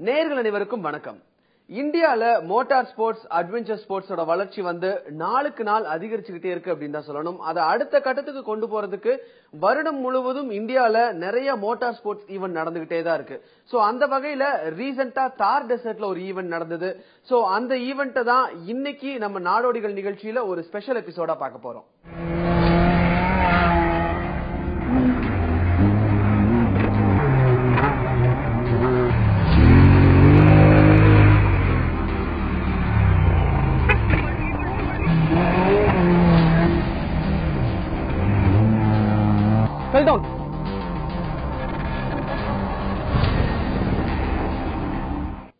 நேயர்கள் அனைவருக்கும் வணக்கம். இந்தியால மோட்டார் ஸ்போர்ட்ஸ், அட்வென்ச்சர் ஸ்போர்ட்ஸோட வளர்ச்சி வந்து நாளுக்கு நாள் அதிகரிச்சுக்கிட்டே இருக்கு அப்படின்னு தான் சொல்லணும். அதை அடுத்த கட்டத்துக்கு கொண்டு போறதுக்கு வருடம் முழுவதும் இந்தியால நிறைய மோட்டார் ஸ்போர்ட்ஸ் ஈவென்ட் நடந்துகிட்டே தான் இருக்கு. சோ அந்த வகையில ரீசெண்டா தார் டெசர்ட்ல ஒரு ஈவென்ட் நடந்தது. சோ அந்த ஈவென்ட்டை தான் இன்னைக்கு நம்ம நாடோடிகள் நிகழ்ச்சியில ஒரு ஸ்பெஷல் எபிசோடா பார்க்க போறோம்.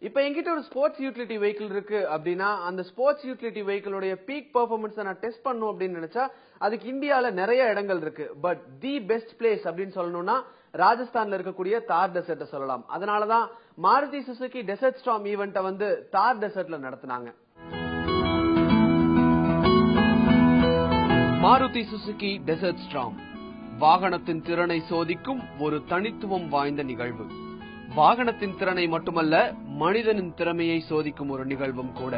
இப்ப என்கிட்ட ஒரு ஸ்போர்ட்ஸ் யூட்டிலிட்டி வெஹிக்கிள் இருக்கு அப்படின்னா அந்த ஸ்போர்ட்ஸ் யூட்டிலிட்டி வெஹிக்கிளோட பீக் பெர்ஃபார்மன்ஸ் நான் டெஸ்ட் பண்ணணும் அப்படின்னு நினைச்சா அதுக்கு இந்தியால நிறைய இடங்கள் இருக்கு. பட் தி பெஸ்ட் பிளேஸ் அப்படின்னு சொல்லணும்னா ராஜஸ்தான்ல இருக்கக்கூடிய தார் டெசர்ட் சொல்லலாம். அதனாலதான் மாருதி சுசுகி டெசர்ட் ஸ்டார்ம் ஈவென்ட்டை வந்து தார் டெசர்ட்ல நடத்தினாங்க. மாருதி சுசுகி டெசர்ட் ஸ்டார்ம் வாகனத்தின் திறனை சோதிக்கும் ஒரு தனித்துவம் வாய்ந்த நிகழ்வு. வாகனத்தின் திறனை மட்டுமல்ல, மனிதனின் திறமையை சோதிக்கும் ஒரு நிகழ்வும் கூட.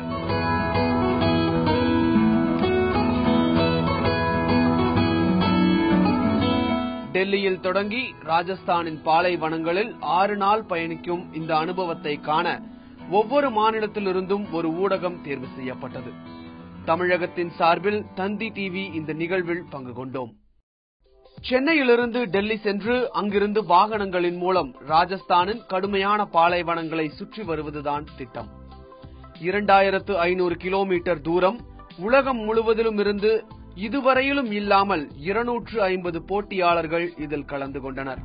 டெல்லியில் தொடங்கி ராஜஸ்தானின் பாலைவனங்களில் 6 நாள் பயணிக்கும் இந்த அனுபவத்தை காண ஒவ்வொரு மாநிலத்திலிருந்தும் ஒரு ஊடகம் தேர்வு செய்யப்பட்டது. தமிழகத்தின் சார்பில் தந்தி டிவி இந்த நிகழ்வில் பங்கு கொண்டோம். சென்னையிலிருந்து டெல்லி சென்று அங்கிருந்து வாகனங்களின் மூலம் ராஜஸ்தானின் கடுமையான பாலைவனங்களை சுற்றி வருவதுதான் திட்டம். 2500 கிலோமீட்டர் தூரம், உலகம் முழுவதிலும் இருந்து இதுவரையிலும் இல்லாமல் 250 போட்டியாளர்கள் இதில் கலந்து கொண்டனர்.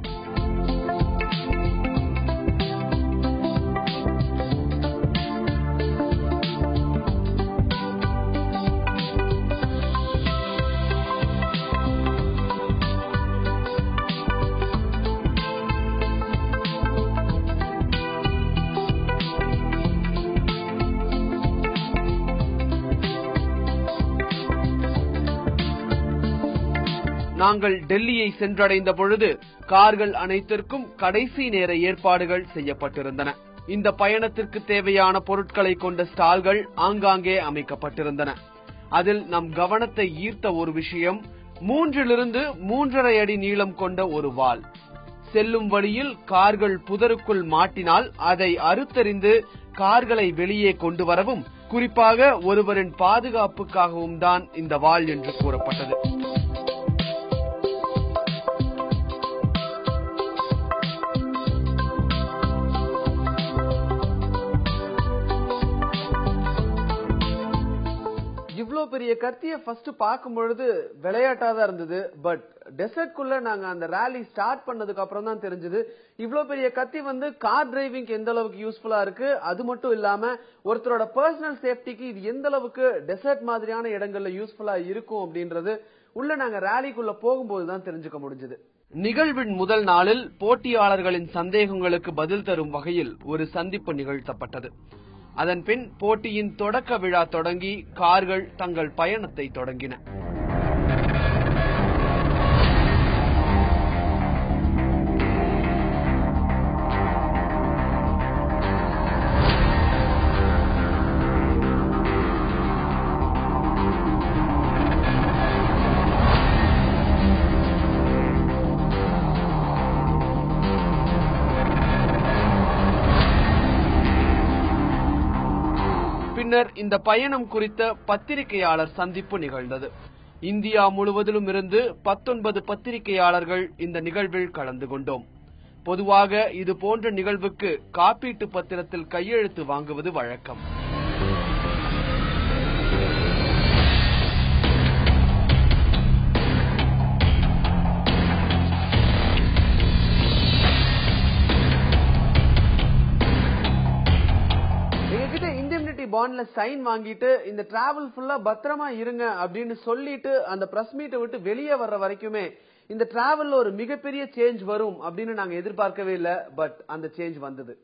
நாங்கள் டெல்லியை சென்றடைந்த பொழுது கார்கள் அனைத்திற்கும் கடைசி நேர ஏற்பாடுகள் செய்யப்பட்டிருந்தன. இந்த பயணத்திற்கு தேவையான பொருட்களை கொண்ட ஸ்டால்கள் ஆங்காங்கே அமைக்கப்பட்டிருந்தன. அதில் நம் கவனத்தை ஈர்த்த ஒரு விஷயம் 3 to 3.5 அடி நீளம் கொண்ட ஒரு வாள். செல்லும் வழியில் கார்கள் புதருக்குள் மாட்டினால் அதை அறுத்தறிந்து கார்களை வெளியே கொண்டு வரவும், குறிப்பாக ஒருவரின் பாதுகாப்புக்காகவும் தான் இந்த வாள் என்று கூறப்பட்டது. இவ்ளோ பெரிய கத்தியை ஃபர்ஸ்ட் பார்க்கும் பொழுது விளையாட்டா தான் இருந்தது. பட் டெசர்ட்குள்ள நாங்க அந்த ராலி ஸ்டார்ட் பண்ணதுக்கு அப்புறம் தான் தெரிஞ்சது இவ்ளோ பெரிய கத்தி வந்து கார் டிரைவிங்க்கு எந்த அளவுக்கு யூஸ்ஃபுல்லா இருக்கு. அது மட்டும் இல்லாம ஒருத்தரோட பர்சனல் சேஃப்டிக்கு இது எந்த அளவுக்கு டெசர்ட் மாதிரியான இடங்கள்ல யூஸ்ஃபுல்லா இருக்கும் அப்படின்றது உள்ள நாங்க ராலிக்குள்ள போகும்போது தான் தெரிஞ்சுக்க முடிஞ்சது. நிகழ்வின் முதல் நாளில் போட்டியாளர்களின் சந்தேகங்களுக்கு பதில் தரும் வகையில் ஒரு சந்திப்பு நிகழ்த்தப்பட்டது. அதன்பின் போட்டியின் தொடக்க விழா தொடங்கி கார்கள் தங்கள் பயணத்தை தொடங்கின. பின்னர் இந்த பயணம் குறித்த பத்திரிகையாளர் சந்திப்பு நிகழ்ந்தது. இந்தியா முழுவதிலும் இருந்து 19 பத்திரிகையாளர்கள் இந்த நிகழ்வில் கலந்து கொண்டோம். பொதுவாக இது போன்ற நிகழ்வுக்கு காப்பீட்டு பத்திரத்தில் கையெழுத்து வாங்குவது வழக்கம். பாண்ட்ல சைன் வாங்கிட்டு இந்த டிராவல் ஃபுல்லா பத்திரமா இருங்க அப்படின்னு சொல்லிட்டு அந்த பிரஸ் மீட்டை விட்டு வெளியே வர்ற வரைக்குமே இந்த டிராவல்ல ஒரு மிகப்பெரிய சேஞ்ச் வரும் அப்படின்னு நாங்க எதிர்பார்க்கவே இல்லை. பட் அந்த சேஞ்ச் வந்தது.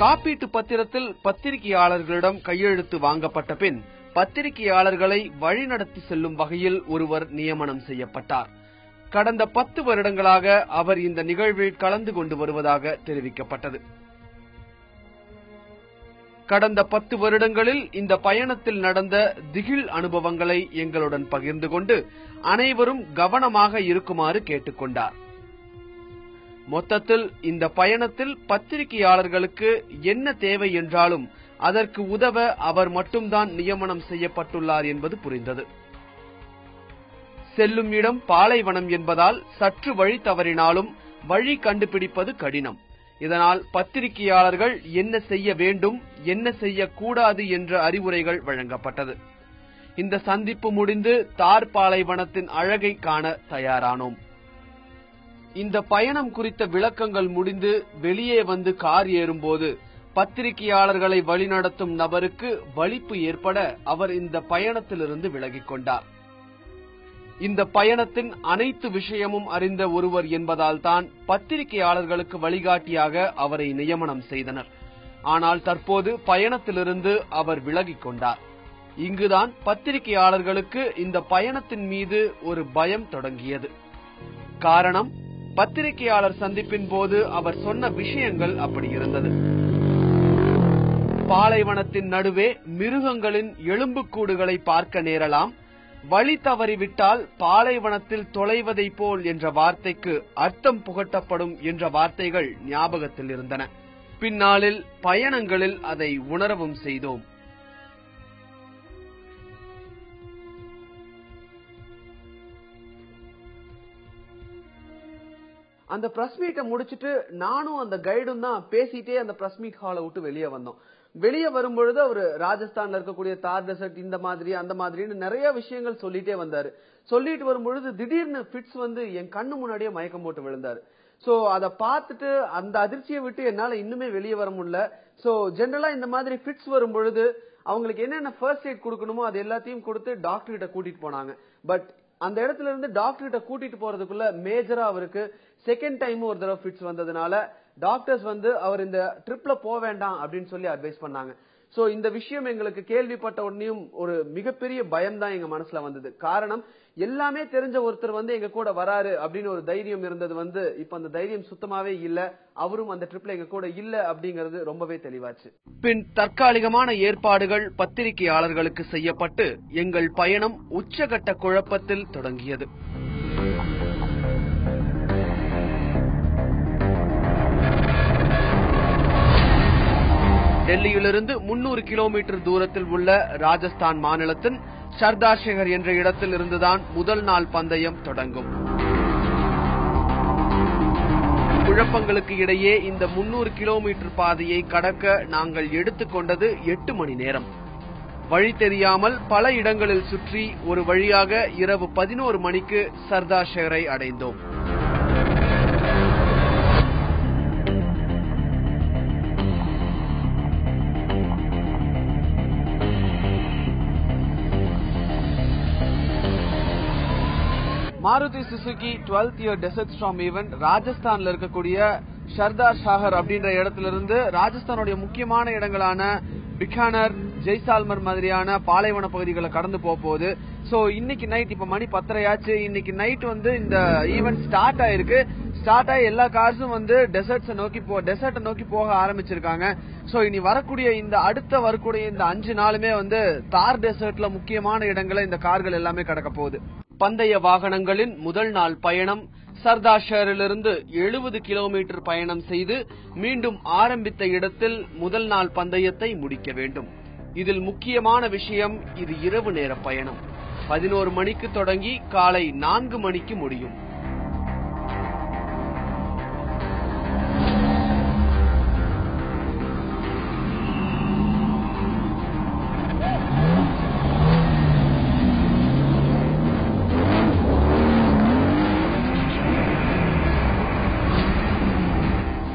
காப்பீட்டு பத்திரத்தில் பத்திரிகையாளர்களிடம் கையெழுத்து வாங்கப்பட்ட பின் பத்திரிகையாளர்களை வழிநடத்தி செல்லும் வகையில் ஒருவர் நியமனம் செய்யப்பட்டார். கடந்த 10 வருடங்களாக அவர் இந்த நிகழ்வில் கலந்து கொண்டு வருவதாக தெரிவிக்கப்பட்டது. கடந்த 10 வருடங்களில் இந்த பயணத்தில் நடந்த திகில் அனுபவங்களை எங்களுடன் பகிர்ந்து கொண்டு அனைவரும் கவனமாக இருக்குமாறு கேட்டுக்கொண்டார். மொத்தத்தில் இந்த பயணத்தில் பத்திரிகையாளர்களுக்கு என்ன தேவை என்றாலும் அதற்கு உதவ அவர் மட்டும்தான் நியமனம் செய்யப்பட்டுள்ளார் என்பது புரிந்தது. செல்லும் இடம் பாலைவனம் என்பதால் சற்று வழி தவறினாலும் வழி கண்டுபிடிப்பது கடினம். இதனால் பத்திரிகையாளர்கள் என்ன செய்ய வேண்டும், என்ன செய்யக்கூடாது என்ற அறிவுரைகள் வழங்கப்பட்டது. இந்த சந்திப்பு முடிந்து தார் பாலைவனத்தின் அழகை காண தயாரானோம். இந்த பயணம் குறித்த விளக்கங்கள் முடிந்து வெளியே வந்து கார் ஏறும்போது பத்திரிகையாளர்களை வழிநடத்தும் நபருக்கு வலிப்பு ஏற்பட அவர் இந்த பயணத்திலிருந்து விலகிக் கொண்டார். இந்த பயணத்தின் அனைத்து விஷயமும் அறிந்த ஒருவர் என்பதால் தான் பத்திரிகையாளர்களுக்கு வழிகாட்டியாக அவரை நியமனம் செய்தனர். ஆனால் தற்போது பயணத்திலிருந்து அவர் விலகிக் கொண்டார். இங்குதான் பத்திரிகையாளர்களுக்கு இந்த பயணத்தின் மீது ஒரு பயம் தொடங்கியது. காரணம், பத்திரிகையாளர் சந்திப்பின் போது அவர் சொன்ன விஷயங்கள் அப்படி இருந்தது. பாலைவனத்தின் நடுவே மிருகங்களின் எலும்புக்கூடுகளை பார்க்க நேரலாம், வழி தவறிவிட்டால் பாலைவனத்தில் தொலைவதை போல் என்ற வார்த்தைக்கு அர்த்தம் புகட்டப்படும் என்ற வார்த்தைகள் ஞாபகத்தில் இருந்தன. பின்னாளில் பயணங்களில் அதை உணரவும் செய்தோம். அந்த பிரஸ் மீட்டை முடிச்சிட்டு நானும் அந்த கைடும் தான் பேசிட்டே அந்த பிரஸ் மீட் ஹாலை விட்டு வெளியே வந்தோம். வெளியே வரும்பொழுது அவரு ராஜஸ்தான்ல இருக்கக்கூடிய தார் டெசர்ட் இந்த மாதிரி அந்த மாதிரின்னு நிறைய விஷயங்கள் சொல்லிட்டே வந்தாரு. சொல்லிட்டு வரும்பொழுது திடீர்னு ஃபிட்ஸ் வந்து என் கண்ணு முன்னாடியே மயக்கம் போட்டு விழுந்தாரு. சோ அதை பார்த்துட்டு அந்த அதிர்ச்சியை விட்டு என்னால இன்னுமே வெளியே வர முடியல. சோ ஜெனரலா இந்த மாதிரி ஃபிட்ஸ் வரும்பொழுது அவங்களுக்கு என்னென்ன ஃபர்ஸ்ட் எய்ட் கொடுக்கணுமோ அது எல்லாத்தையும் கொடுத்து டாக்டர் கிட்ட கூட்டிட்டு போனாங்க. பட் அந்த இடத்துல இருந்து டாக்டர் கிட்ட கூட்டிட்டு போறதுக்குள்ள மேஜரா அவருக்கு செகண்ட் டைம் ஒரு தடவை ஃபிட்ஸ் வந்ததுனால டாக்டர்ஸ் வந்து அவர் இந்த ட்ரிப்ல போக வேண்டாம் அப்படின்னு சொல்லி அட்வைஸ் பண்ணாங்க. சோ இந்த விஷயம் எங்களுக்கு கேள்விப்பட்ட உடனேயும் ஒரு மிகப்பெரிய பயம் தான் எங்க மனசுல வந்தது. காரணம், எல்லாமே தெரிஞ்ச ஒருத்தர் வந்து எங்க கூட வராரு அப்படின்னு ஒரு தைரியம் இருந்தது வந்து இப்ப அந்த தைரியம் சுத்தமாவே இல்ல. அவரும் அந்த ட்ரிப்ல எங்க கூட இல்ல அப்படிங்கிறது ரொம்பவே தெளிவாச்சு. பின் தற்காலிகமான ஏற்பாடுகள் பத்திரிகையாளர்களுக்கு செய்யப்பட்டு எங்கள் பயணம் உச்சகட்ட குழப்பத்தில் தொடங்கியது. டெல்லியிலிருந்து 300 கிலோமீட்டர் தூரத்தில் உள்ள ராஜஸ்தான் மாநிலத்தின் சர்தார் ஷஹர் என்ற இடத்தில் இருந்துதான் முதல் நாள் பந்தயம் தொடங்கும். குழப்பங்களுக்கு இடையே இந்த 300 கிலோமீட்டர் பாதையை கடக்க நாங்கள் எடுத்துக்கொண்டது 8 மணி நேரம். வழி தெரியாமல் பல இடங்களில் சுற்றி ஒரு வழியாக இரவு 11 மணிக்கு சர்தார் ஷஹரை அடைந்தோம். Maruti Suzuki 12th year desert storm event ராஜஸ்தான்ல இருக்கக்கூடிய சர்தார் ஷாகர் அப்படின்ற இடத்துல இருந்து ராஜஸ்தானுடைய முக்கியமான இடங்களான பிகானர், ஜெய்சால்மர் மாதிரியான பாலைவன பகுதிகளை கடந்து போகுது. சோ இன்னைக்கு நைட் இப்ப மணி 10:30 ஆச்சு. இன்னைக்கு நைட் வந்து இந்த ஈவென்ட் ஸ்டார்ட் ஆயிருக்கு. ஸ்டார்ட் ஆகி எல்லா கார்ஸும் வந்து டெசர்ட்டை நோக்கி போக ஆரம்பிச்சிருக்காங்க. சோ இனி வரக்கூடிய அடுத்த வரக்கூடிய இந்த 5 நாளுமே வந்து தார் டெசர்ட்ல முக்கியமான இடங்களை இந்த கார்கள் எல்லாமே கடக்க போகுது. பந்தய வாகனங்களின் முதல் நாள் பயணம் சர்தார் ஷஹரிலிருந்து 70 கிலோமீட்டர் பயணம் செய்து மீண்டும் ஆரம்பித்த இடத்தில் முதல் நாள் பந்தயத்தை முடிக்க வேண்டும். இதில் முக்கியமான விஷயம், இது இரவு நேர பயணம். 11 மணிக்கு தொடங்கி காலை 4 மணிக்கு முடியும்.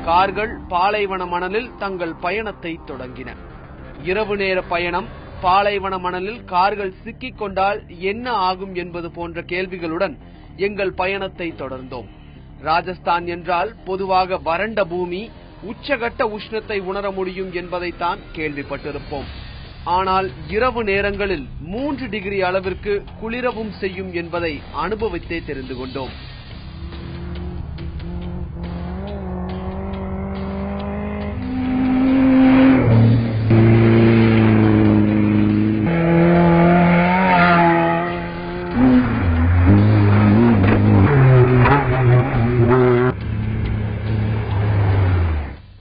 கார்கள் பாலைவன மணலில் தங்கள் பயணத்தை தொடங்கின. இரவு நேர பயணம், பாலைவன மணலில் கார்கள் சிக்கிக் கொண்டால் என்ன ஆகும் என்பது போன்ற கேள்விகளுடன் எங்கள் பயணத்தை தொடர்ந்தோம். ராஜஸ்தான் என்றால் பொதுவாக வறண்ட பூமி, உச்சகட்ட உஷ்ணத்தை உணர முடியும் என்பதைத்தான் கேள்விப்பட்டிருப்போம். ஆனால் இரவு நேரங்களில் 3 டிகிரி அளவிற்கு குளிரவும் செய்யும் என்பதை அனுபவித்தே தெரிந்து கொண்டோம்.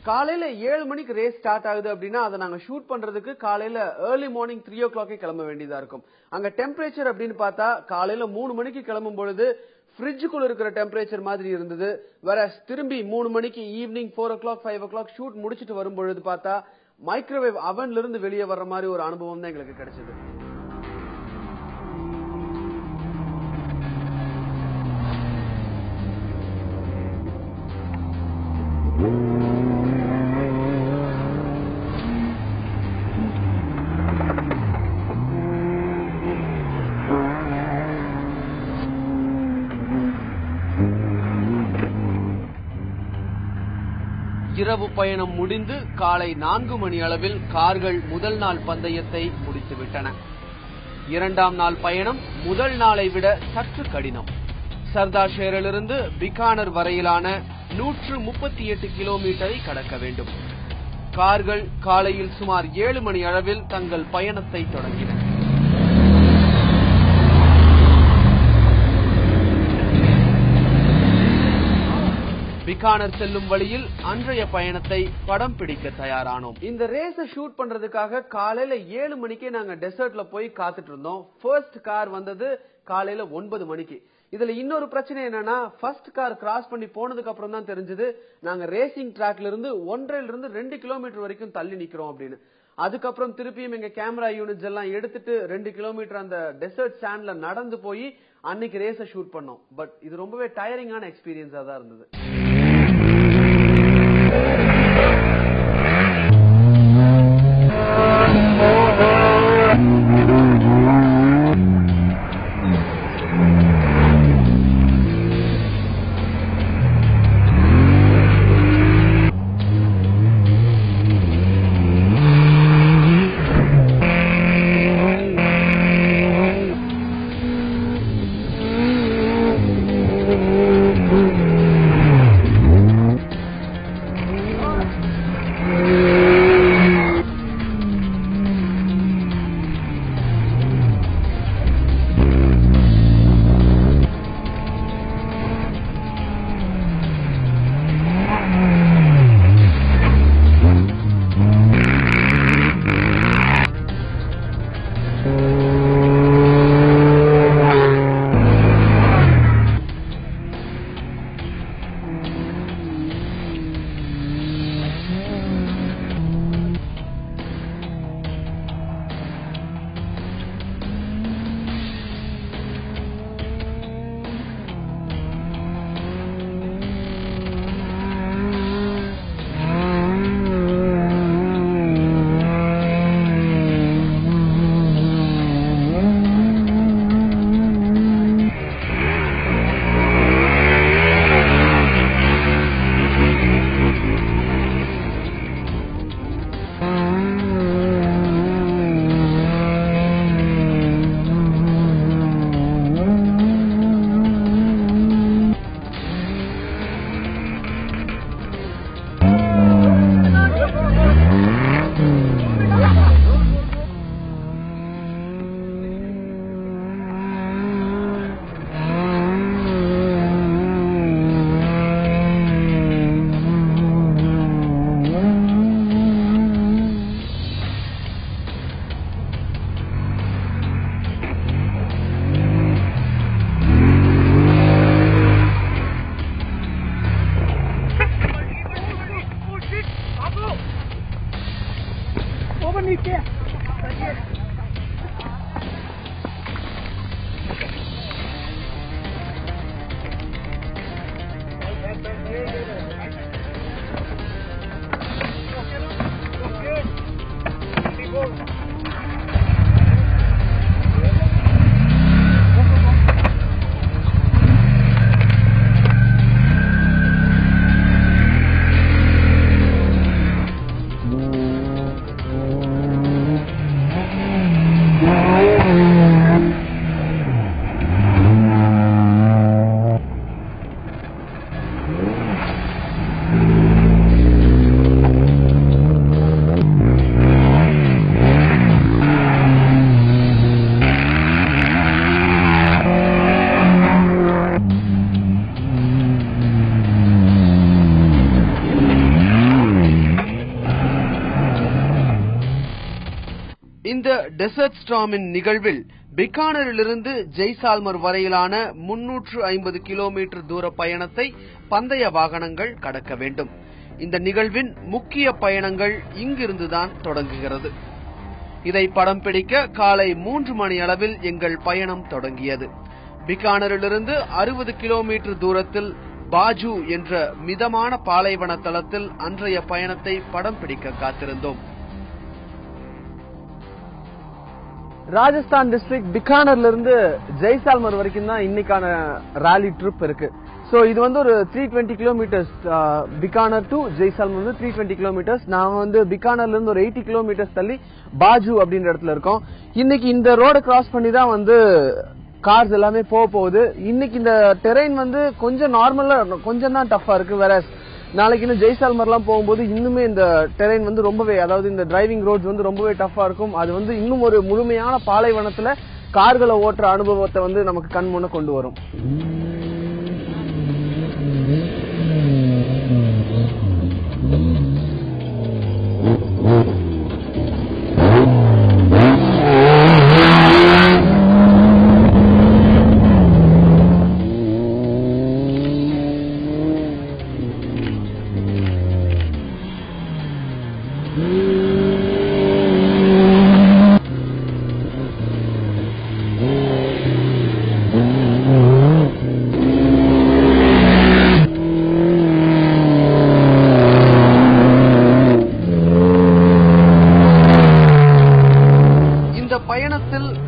காலையில 7 மணிக்கு ரேஸ் ஸ்டார்ட் ஆகுது அப்படின்னா அதை நாங்க ஷூட் பண்றதுக்கு காலையில ஏர்லி மார்னிங் 3 o'clock கிளம்ப வேண்டியதா இருக்கும். அங்க டெம்பரேச்சர் அப்படின்னு பார்த்தா காலையில 3 மணிக்கு கிளம்பும் பொழுது ஃப்ரிட்ஜுக்குள்ள இருக்கிற டெம்பரேச்சர் மாதிரி இருந்தது. வேற திரும்பி 3 மணிக்கு ஈவினிங் 4 o'clock 5 o'clock ஷூட் முடிச்சிட்டு வரும் பொழுது பார்த்தா மைக்ரோவேவ் அவன்ல இருந்து வெளியே வர்ற மாதிரி ஒரு அனுபவம் தான் எங்களுக்கு கிடைச்சது. இரவு பயணம் முடிந்து காலை 4 மணி அளவில் கார்கள் முதல் நாள் பந்தயத்தை முடித்துவிட்டன. 2ஆம் நாள் பயணம் முதல் நாளை விட சற்று கடினம். சர்தார் ஷேரிலிருந்து பிகானர் வரையிலான 138 கிலோமீட்டரை கடக்க வேண்டும். கார்கள் காலையில் சுமார் 7 மணி அளவில் தங்கள் பயணத்தை தொடங்கின. பிகானர் செல்லும் வழியில் அன்றைய பயணத்தை படம் பிடிக்க தயாரானோம். இந்த ரேஸ ஷூட் பண்றதுக்காக காலையில 7 மணிக்கே நாங்க டெசர்ட்ல போய் காத்துட்டு இருந்தோம். ஃபர்ஸ்ட் கார் வந்தது காலையில 9 மணிக்கு. இதுல இன்னொரு பிரச்சனை என்னன்னா ஃபர்ஸ்ட் கார் கிராஸ் பண்ணி போனதுக்கு அப்புறம் தான் தெரிஞ்சது நாங்க ரேசிங் ட்ராக்ல இருந்து 1.5 கிலோமீட்டர் வரைக்கும் தள்ளி நிக்கிறோம் அப்படின்னு. அதுக்கப்புறம் திருப்பியும் எங்க கேமரா யூனிட்ஸ் எல்லாம் எடுத்துட்டு 2 கிலோமீட்டர் அந்த டெசர்ட் சாண்ட்ல நடந்து போய் அன்னைக்கு ரேஸ ஷூட் பண்ணோம். பட் இது ரொம்பவே டயரிங்கான எக்ஸ்பீரியன்ஸா தான் இருந்தது. இந்த டெசர்ட் ஸ்டார்மின் நிகழ்வில் பிகானரிலிருந்து ஜெய்சால்மர் வரையிலான 350 கிலோமீட்டர் தூர பயணத்தை பந்தய வாகனங்கள் கடக்க வேண்டும். இந்த நிகழ்வின் முக்கிய பயணங்கள் இங்கிருந்துதான் தொடங்குகிறது. இதை படம் பிடிக்க காலை 3 மணி அளவில் எங்கள் பயணம் தொடங்கியது. பிகானரிலிருந்து 60 கிலோமீட்டர் தூரத்தில் பாஜு என்ற மிதமான பாலைவன தளத்தில் அன்றைய பயணத்தை படம் பிடிக்க காத்திருந்தோம். ராஜஸ்தான் டிஸ்ட்ரிக்ட் பிகானர்ல இருந்து ஜெய்சால்மர் வரைக்கும் தான் இன்னைக்கான ராலி ட்ரிப் இருக்கு. சோ இது வந்து ஒரு 320 கிலோமீட்டர்ஸ். பிகானர் டு ஜெய்சால்மர் வந்து 320 கிலோமீட்டர்ஸ். நாம வந்து பிகானர்ல இருந்து ஒரு 80 கிலோமீட்டர்ஸ் தள்ளி பாஜு அப்படின்ற இடத்துல இருக்கோம். இன்னைக்கு இந்த ரோட கிராஸ் பண்ணி தான் வந்து கார்ஸ் எல்லாமே போகுது. இன்னைக்கு இந்த டெரெயின் வந்து கொஞ்சம் நார்மலா கொஞ்சம் தான் டஃபா இருக்கு. வேற நாளைக்கு இன்னும் ஜெய்சால்மர்லாம் போகும்போது இன்னுமே இந்த டெரெயின் வந்து ரொம்பவே, அதாவது இந்த டிரைவிங் ரோட்ஸ் வந்து ரொம்பவே டஃபா இருக்கும். அது வந்து இன்னும் ஒரு முழுமையான பாலைவனத்துல கார்களை ஓட்டுற அனுபவத்தை வந்து நமக்கு கண் முன்ன கொண்டு வரும்.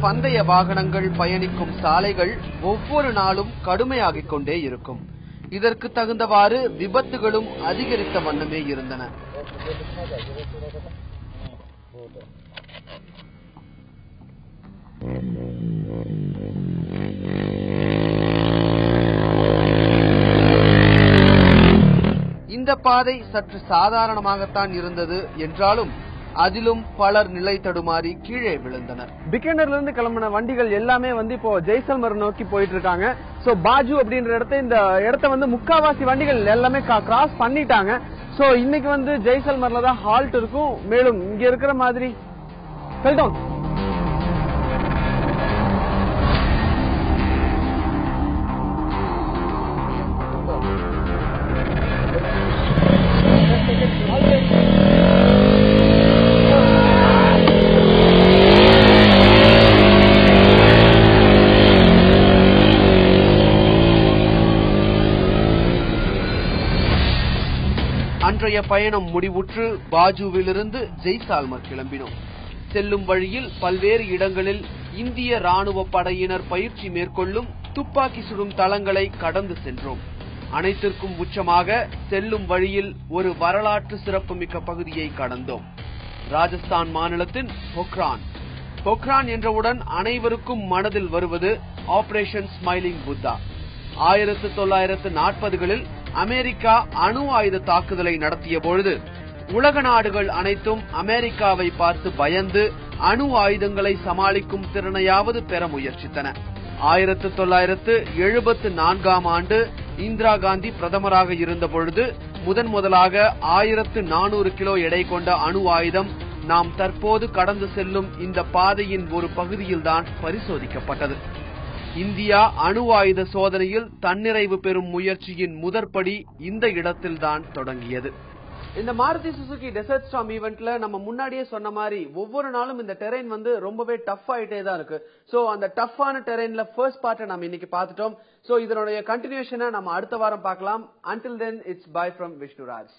பந்தய வாகனங்கள் பயணிக்கும் சாலைகள் ஒவ்வொரு நாளும் கடுமையாகிக் கொண்டே இருக்கும். இதற்கு தகுந்தவாறு விபத்துகளும் அதிகரித்த வண்ணமே இருந்தன. இந்த பாதை சற்று சாதாரணமாகத்தான் இருந்தது என்றாலும் அதிலும் பலர் நிலை தடுமாறி கீழே விழுந்தனர். பிகானர்ல இருந்து கிளம்பின வண்டிகள் எல்லாமே வந்து இப்போ ஜெய்சால்மர் நோக்கி போயிட்டு இருக்காங்க. சோ பாஜு அப்படின்ற இந்த இடத்த வந்து முக்காவாசி வண்டிகள் எல்லாமே கிராஸ் பண்ணிட்டாங்க. சோ இன்னைக்கு வந்து ஜெய்சால்மர்ல தான் ஹால்ட் இருக்கும். மேலும் இங்க இருக்கிற மாதிரி அன்றைய பயணம் முடிவுற்று பாஜுவிலிருந்து ஜெய்சால்மர் கிளம்பினோம். செல்லும் வழியில் பல்வேறு இடங்களில் இந்திய ராணுவ படையினர் பயிற்சி மேற்கொள்ளும் துப்பாக்கி சுடும் தளங்களை கடந்து சென்றோம். அனைத்திற்கும் உச்சமாக செல்லும் வழியில் ஒரு வரலாற்று சிறப்புமிக்க பகுதியை கடந்தோம். ராஜஸ்தான் மாநிலத்தின் பொக்ரான் என்றவுடன் அனைவருக்கும் மனதில் வருவது ஆபரேஷன் ஸ்மைலிங் புத்தா. 1940களில் அமெரிக்கா அணு ஆயுத தாக்குதலை நடத்திய பொழுது உலக நாடுகள் அனைத்தும் அமெரிக்காவை பார்த்து பயந்து அணு ஆயுதங்களை சமாளிக்கும் திறனையாவது பெற முயற்சித்தன. 1974ஆம் ஆண்டு இந்திரா காந்தி பிரதமராக இருந்த பொழுது முதலாக 1400 கிலோ எடை கொண்ட அணு ஆயுதம் நாம் தற்போது கடந்து செல்லும் இந்த பாதையின் ஒரு பகுதியில்தான் பரிசோதிக்கப்பட்டது. இந்தியா அணு ஆயுத சோதனையில் தன்னிறைவு பெறும் முயற்சியின் முதற்படி இந்த இடத்தில்தான் தொடங்கியது. இந்த மாருதி சுசுகி டெசர்ட் ஸ்டார்ம் ஈவென்ட்ல நம்ம முன்னாடியே சொன்ன மாதிரி ஒவ்வொரு நாளும் இந்த டெரெயின் வந்து ரொம்பவே டஃப் ஆயிட்டே தான் இருக்கு. சோ அந்த டஃப்பான டெரெயின்ல ஃபர்ஸ்ட் பார்ட்டை நம்ம இன்னைக்கு பார்த்துட்டோம். சோ இதனுடைய கண்டினியூஷனை நம்ம அடுத்த வாரம் பார்க்கலாம். Until then, it's bye from Vishnu Raj.